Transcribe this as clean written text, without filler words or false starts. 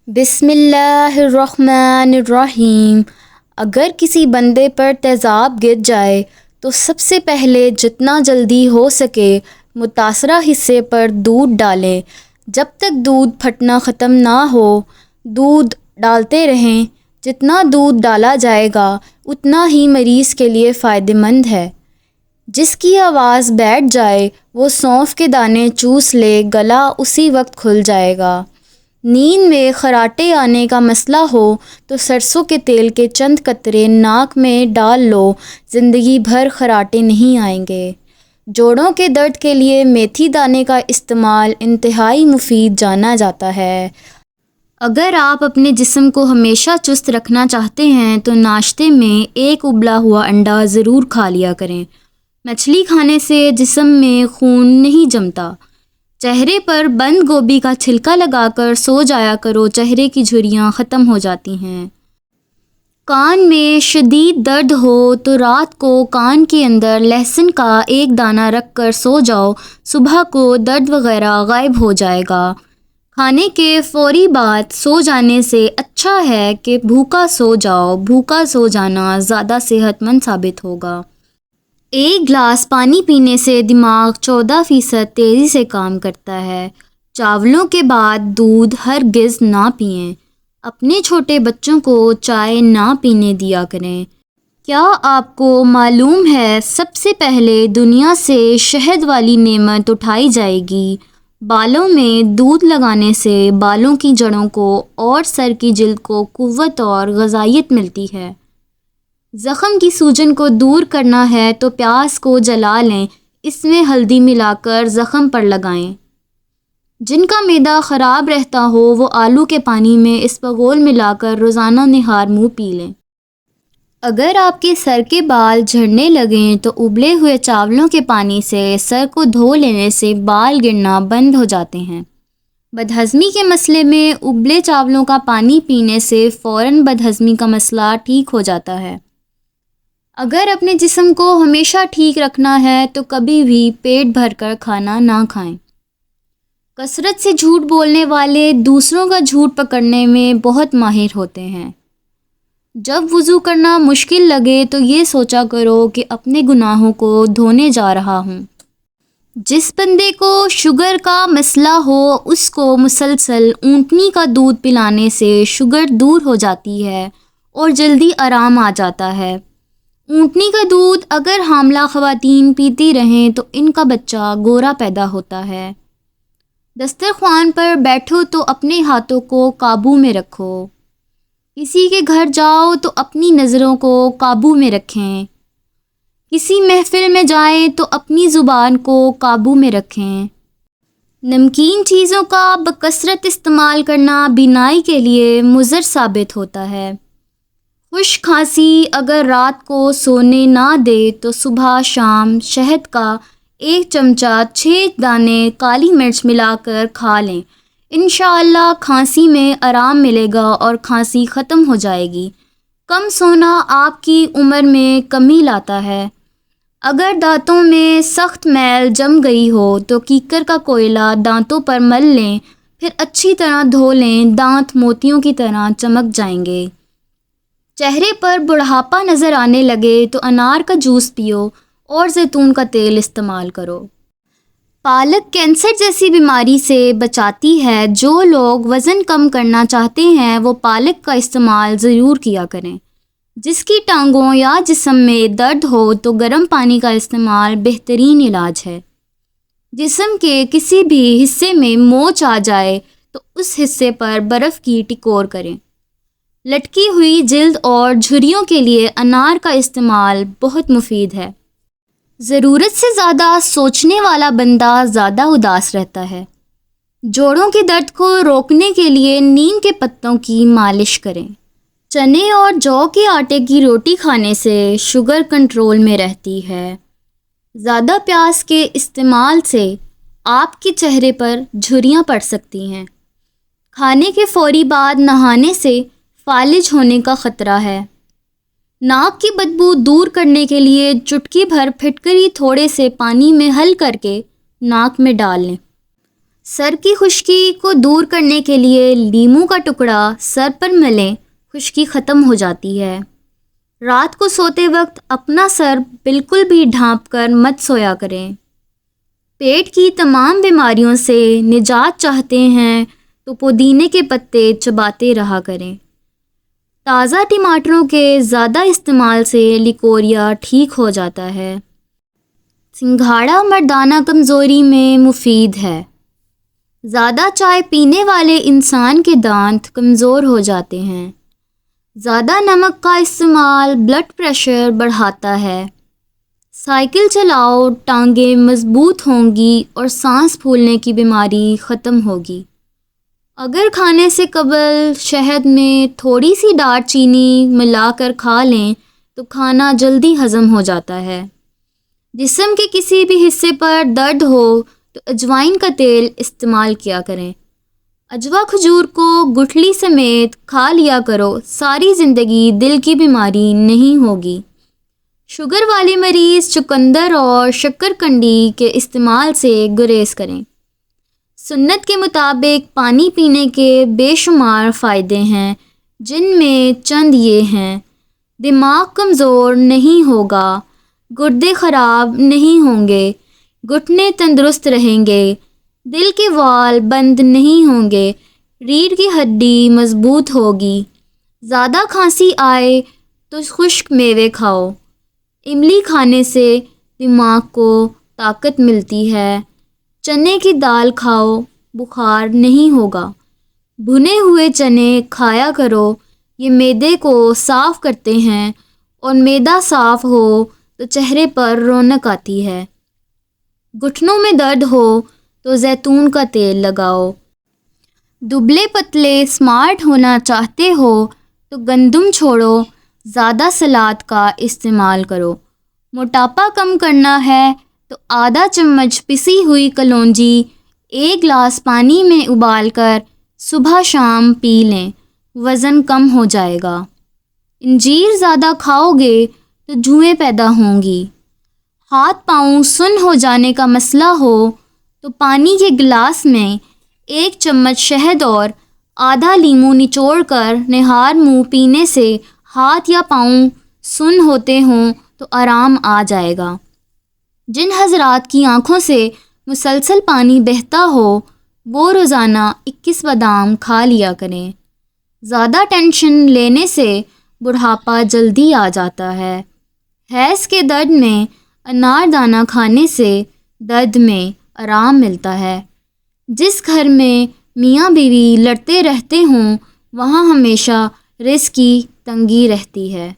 بسم اللہ الرحمن الرحیم۔ اگر کسی بندے پر تیزاب گر جائے تو سب سے پہلے جتنا جلدی ہو سکے متاثرہ حصے پر دودھ ڈالیں۔ جب تک دودھ پھٹنا ختم نہ ہو دودھ ڈالتے رہیں۔ جتنا دودھ ڈالا جائے گا اتنا ہی مریض کے لیے فائدہ مند ہے۔ جس کی آواز بیٹھ جائے وہ سونف کے دانے چوس لے، گلا اسی وقت کھل جائے گا۔ نیند میں خراٹے آنے کا مسئلہ ہو تو سرسوں کے تیل کے چند قطرے ناک میں ڈال لو، زندگی بھر خراٹے نہیں آئیں گے۔ جوڑوں کے درد کے لیے میتھی دانے کا استعمال انتہائی مفید جانا جاتا ہے۔ اگر آپ اپنے جسم کو ہمیشہ چست رکھنا چاہتے ہیں تو ناشتے میں ایک ابلا ہوا انڈا ضرور کھا لیا کریں۔ مچھلی کھانے سے جسم میں خون نہیں جمتا۔ چہرے پر بند گوبھی کا چھلکا لگا کر سو جایا کرو، چہرے کی جھریاں ختم ہو جاتی ہیں۔ کان میں شدید درد ہو تو رات کو کان کے اندر لہسن کا ایک دانہ رکھ کر سو جاؤ، صبح کو درد وغیرہ غائب ہو جائے گا۔ کھانے کے فوری بعد سو جانے سے اچھا ہے کہ بھوکا سو جاؤ، بھوکا سو جانا زیادہ صحت مند ثابت ہوگا۔ ایک گلاس پانی پینے سے دماغ 14% تیزی سے کام کرتا ہے۔ چاولوں کے بعد دودھ ہرگز نہ پئیں۔ اپنے چھوٹے بچوں کو چائے نہ پینے دیا کریں۔ کیا آپ کو معلوم ہے سب سے پہلے دنیا سے شہد والی نعمت اٹھائی جائے گی؟ بالوں میں دودھ لگانے سے بالوں کی جڑوں کو اور سر کی جلد کو قوت اور غذائیت ملتی ہے۔ زخم کی سوجن کو دور کرنا ہے تو پیاز کو جلا لیں، اس میں ہلدی ملا کر زخم پر لگائیں۔ جن کا معدہ خراب رہتا ہو وہ آلو کے پانی میں اسپغول ملا کر روزانہ نہار منہ پی لیں۔ اگر آپ کے سر کے بال جھڑنے لگیں تو ابلے ہوئے چاولوں کے پانی سے سر کو دھو لینے سے بال گرنا بند ہو جاتے ہیں۔ بدہضمی کے مسئلے میں ابلے چاولوں کا پانی پینے سے فوراً بدہضمی کا مسئلہ ٹھیک ہو جاتا ہے۔ اگر اپنے جسم کو ہمیشہ ٹھیک رکھنا ہے تو کبھی بھی پیٹ بھر کر کھانا نہ کھائیں۔ کثرت سے جھوٹ بولنے والے دوسروں کا جھوٹ پکڑنے میں بہت ماہر ہوتے ہیں۔ جب وضو کرنا مشکل لگے تو یہ سوچا کرو کہ اپنے گناہوں کو دھونے جا رہا ہوں۔ جس بندے کو شوگر کا مسئلہ ہو اس کو مسلسل اونٹنی کا دودھ پلانے سے شوگر دور ہو جاتی ہے اور جلدی آرام آ جاتا ہے۔ اونٹنی کا دودھ اگر حاملہ خواتین پیتی رہیں تو ان کا بچہ گورا پیدا ہوتا ہے۔ دسترخوان پر بیٹھو تو اپنے ہاتھوں کو قابو میں رکھو۔ کسی کے گھر جاؤ تو اپنی نظروں کو قابو میں رکھیں۔ کسی محفل میں جائیں تو اپنی زبان کو قابو میں رکھیں۔ نمکین چیزوں کا بکثرت استعمال کرنا بینائی کے لیے مضر ثابت ہوتا ہے۔ خشک کھانسی اگر رات کو سونے نہ دے تو صبح شام شہد کا 1 چمچہ 6 دانے کالی مرچ ملا کر کھا لیں۔ انشاءاللہ کھانسی میں آرام ملے گا اور کھانسی ختم ہو جائے گی۔ کم سونا آپ کی عمر میں کمی لاتا ہے۔ اگر دانتوں میں سخت میل جم گئی ہو تو کیکر کا کوئلہ دانتوں پر مل لیں، پھر اچھی طرح دھو لیں، دانت موتیوں کی طرح چمک جائیں گے۔ چہرے پر بڑھاپا نظر آنے لگے تو انار کا جوس پیو اور زیتون کا تیل استعمال کرو۔ پالک کینسر جیسی بیماری سے بچاتی ہے۔ جو لوگ وزن کم کرنا چاہتے ہیں وہ پالک کا استعمال ضرور کیا کریں۔ جس کی ٹانگوں یا جسم میں درد ہو تو گرم پانی کا استعمال بہترین علاج ہے۔ جسم کے کسی بھی حصے میں موچ آ جائے تو اس حصے پر برف کی ٹکور کریں۔ لٹکی ہوئی جلد اور جھریوں کے لیے انار کا استعمال بہت مفید ہے۔ ضرورت سے زیادہ سوچنے والا بندہ زیادہ اداس رہتا ہے۔ جوڑوں کے درد کو روکنے کے لیے نیم کے پتوں کی مالش کریں۔ چنے اور جو کے آٹے کی روٹی کھانے سے شوگر کنٹرول میں رہتی ہے۔ زیادہ پیاز کے استعمال سے آپ کے چہرے پر جھریاں پڑ سکتی ہیں۔ کھانے کے فوری بعد نہانے سے فالج ہونے کا خطرہ ہے۔ ناک کی بدبو دور کرنے کے لیے چٹکی بھر پھٹکری تھوڑے سے پانی میں حل کر کے ناک میں ڈال لیں۔ سر کی خشکی کو دور کرنے کے لیے لیموں کا ٹکڑا سر پر ملیں، خشکی ختم ہو جاتی ہے۔ رات کو سوتے وقت اپنا سر بالکل بھی ڈھانپ کر مت سویا کریں۔ پیٹ کی تمام بیماریوں سے نجات چاہتے ہیں تو پودینے کے پتے چباتے رہا کریں۔ تازہ ٹماٹروں کے زیادہ استعمال سے لیکوریا ٹھیک ہو جاتا ہے۔ سنگھاڑا مردانہ کمزوری میں مفید ہے۔ زیادہ چائے پینے والے انسان کے دانت کمزور ہو جاتے ہیں۔ زیادہ نمک کا استعمال بلڈ پریشر بڑھاتا ہے۔ سائیکل چلاؤ، ٹانگیں مضبوط ہوں گی اور سانس پھولنے کی بیماری ختم ہوگی۔ اگر کھانے سے قبل شہد میں تھوڑی سی دار چینی ملا کر کھا لیں تو کھانا جلدی ہضم ہو جاتا ہے۔ جسم کے کسی بھی حصے پر درد ہو تو اجوائن کا تیل استعمال کیا کریں۔ اجوا کھجور کو گٹھلی سمیت کھا لیا کرو، ساری زندگی دل کی بیماری نہیں ہوگی۔ شوگر والے مریض چقندر اور شکرکنڈی کے استعمال سے گریز کریں۔ سنت کے مطابق پانی پینے کے بے شمار فائدے ہیں، جن میں چند یہ ہیں: دماغ کمزور نہیں ہوگا، گردے خراب نہیں ہوں گے، گھٹنے تندرست رہیں گے، دل کے وال بند نہیں ہوں گے، ریڑھ کی ہڈی مضبوط ہوگی۔ زیادہ کھانسی آئے تو خشک میوے کھاؤ۔ املی کھانے سے دماغ کو طاقت ملتی ہے۔ چنے کی دال کھاؤ، بخار نہیں ہوگا۔ بھنے ہوئے چنے کھایا کرو، یہ معدے کو صاف کرتے ہیں اور معدہ صاف ہو تو چہرے پر رونق آتی ہے۔ گھٹنوں میں درد ہو تو زیتون کا تیل لگاؤ۔ دبلے پتلے سمارٹ ہونا چاہتے ہو تو گندم چھوڑو، زیادہ سلاد کا استعمال کرو۔ موٹاپا کم کرنا ہے تو آدھا چمچ پسی ہوئی کلونجی 1 گلاس پانی میں ابال کر صبح شام پی لیں، وزن کم ہو جائے گا۔ انجیر زیادہ کھاؤ گے تو جوئیں پیدا ہوں گی۔ ہاتھ پاؤں سن ہو جانے کا مسئلہ ہو تو پانی کے گلاس میں 1 چمچ شہد اور آدھا لیموں نچوڑ کر نہار منہ پینے سے ہاتھ یا پاؤں سن ہوتے ہوں تو آرام آ جائے گا۔ جن حضرات کی آنکھوں سے مسلسل پانی بہتا ہو وہ روزانہ 21 بادام کھا لیا کریں۔ زیادہ ٹینشن لینے سے بڑھاپا جلدی آ جاتا ہے۔ حیض کے درد میں انار دانہ کھانے سے درد میں آرام ملتا ہے۔ جس گھر میں میاں بیوی لڑتے رہتے ہوں وہاں ہمیشہ رزق کی تنگی رہتی ہے۔